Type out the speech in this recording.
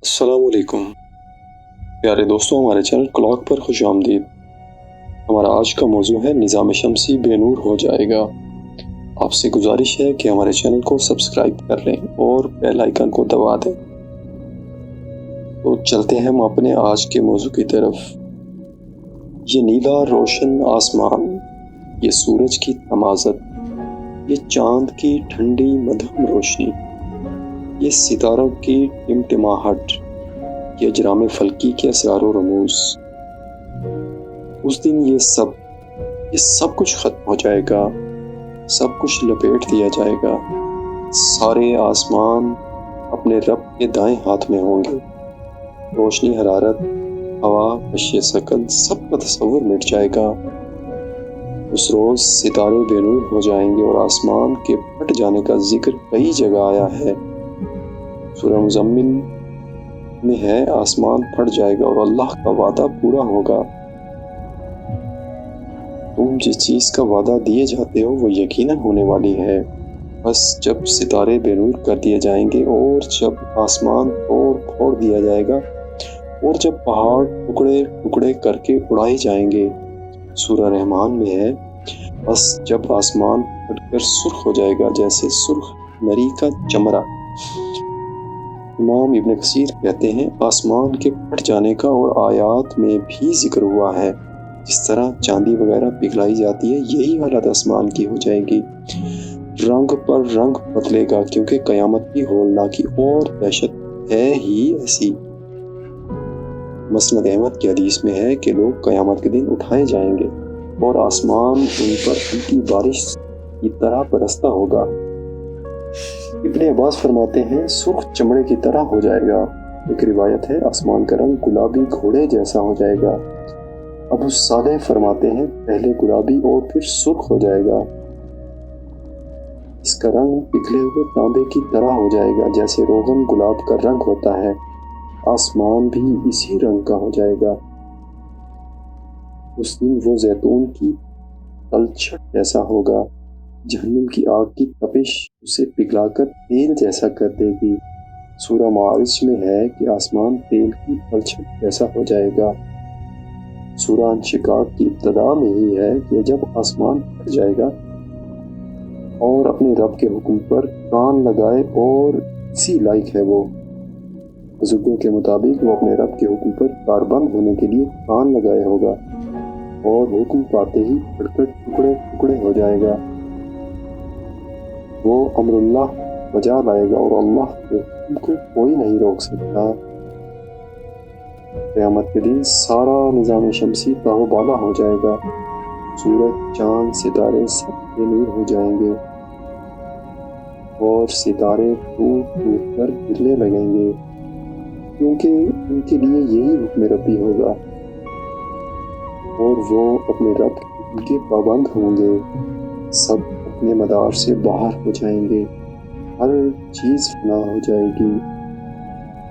السلام علیکم پیارے دوستوں، ہمارے چینل کلاک پر خوش آمدید۔ ہمارا آج کا موضوع ہے نظام شمسی بے نور ہو جائے گا۔ آپ سے گزارش ہے کہ ہمارے چینل کو سبسکرائب کر لیں اور بیل آئیکن کو دبا دیں۔ تو چلتے ہیں ہم اپنے آج کے موضوع کی طرف۔ یہ نیلا روشن آسمان، یہ سورج کی تمازت، یہ چاند کی ٹھنڈی مدھم روشنی، یہ ستاروں کی ٹمٹماہٹ، یہ اجرام فلکی کے اسرار و رموز، اس دن یہ سب کچھ ختم ہو جائے گا، سب کچھ لپیٹ دیا جائے گا۔ سارے آسمان اپنے رب کے دائیں ہاتھ میں ہوں گے۔ روشنی، حرارت، ہوا، اشیاء ثقل، سب کا تصور مٹ جائے گا۔ اس روز ستارے بے نور ہو جائیں گے اور آسمان کے پھٹ جانے کا ذکر کئی جگہ آیا ہے۔ سورہ مزمل میں ہے آسمان پھٹ جائے گا اور اللہ کا وعدہ پورا ہوگا۔ تم جس چیز کا وعدہ دیے جاتے ہو وہ یقیناً ہونے والی ہے۔ بس جب ستارے بے نور کر دیے جائیں گے اور جب آسمان توڑ پھوڑ دیا جائے گا اور جب پہاڑ ٹکڑے ٹکڑے کر کے اڑائے جائیں گے۔ سورہ رحمان میں ہے بس جب آسمان پھٹ کر سرخ ہو جائے گا جیسے سرخ نری کا چمڑا۔ امام ابن کثیر کہتے ہیں آسمان کے پھٹ جانے کا اور آیات میں بھی ذکر ہوا ہے۔ جس طرح چاندی وغیرہ پگھلائی جاتی ہے، یہی حالت آسمان کی ہو جائے گی۔ رنگ پر رنگ بدلے گا کیونکہ قیامت کی ہولناکی اور دہشت ہے ہی ایسی۔ مسند احمد کی حدیث میں ہے کہ لوگ قیامت کے دن اٹھائے جائیں گے اور آسمان ان پر ہلکی بارش کی طرح برستا ہوگا۔ ابن عباس فرماتے ہیں سرخ چمڑے کی طرح ہو جائے گا۔ ایک روایت ہے آسمان کا رنگ گلابی گھوڑے جیسا ہو جائے گا۔ ابو صالح فرماتے ہیں پہلے گلابی اور پھر سرخ ہو جائے گا۔ اس کا رنگ پگھلے ہوئے تانبے کی طرح ہو جائے گا جیسے روغن گلاب کا رنگ ہوتا ہے۔ آسمان بھی اسی رنگ کا ہو جائے گا۔ اس دن وہ زیتون کی تلچھٹ جیسا ہوگا۔ جہنم کی آگ کی تپش اسے پگھلا کر تیل جیسا کر دے گی۔ سورہ معارج میں ہے کہ آسمان تیل کی تلچھٹ جیسا ہو جائے گا۔ سورہ انشقاق کی ابتدا میں ہی ہے کہ جب آسمان پھٹ جائے گا اور اپنے رب کے حکم پر کان لگائے اور اسی لائق ہے وہ۔ بزرگوں کے مطابق وہ اپنے رب کے حکم پر کاربند ہونے کے لیے کان لگائے ہوگا اور حکم پاتے ہی پھٹ کر ٹکڑے ٹکڑے ہو جائے گا۔ وہ امر اللہ بجا لائے گا اور اللہ کے حکم کو کوئی نہیں روک سکتا۔ قیامت کے دن سارا نظام شمسی تاہ و بالا ہو جائے گا۔ سورج، چاند، ستارے سب بے نور ہو جائیں گے اور ستارے ٹوٹ ٹوٹ کر گرنے لگیں گے کیونکہ ان کے لیے یہی حکم ربی ہوگا اور وہ اپنے رب کے حکم کے پابند ہوں گے۔ سب اپنے مدار سے باہر ہو جائیں گے، ہر چیز فنا ہو جائے گی۔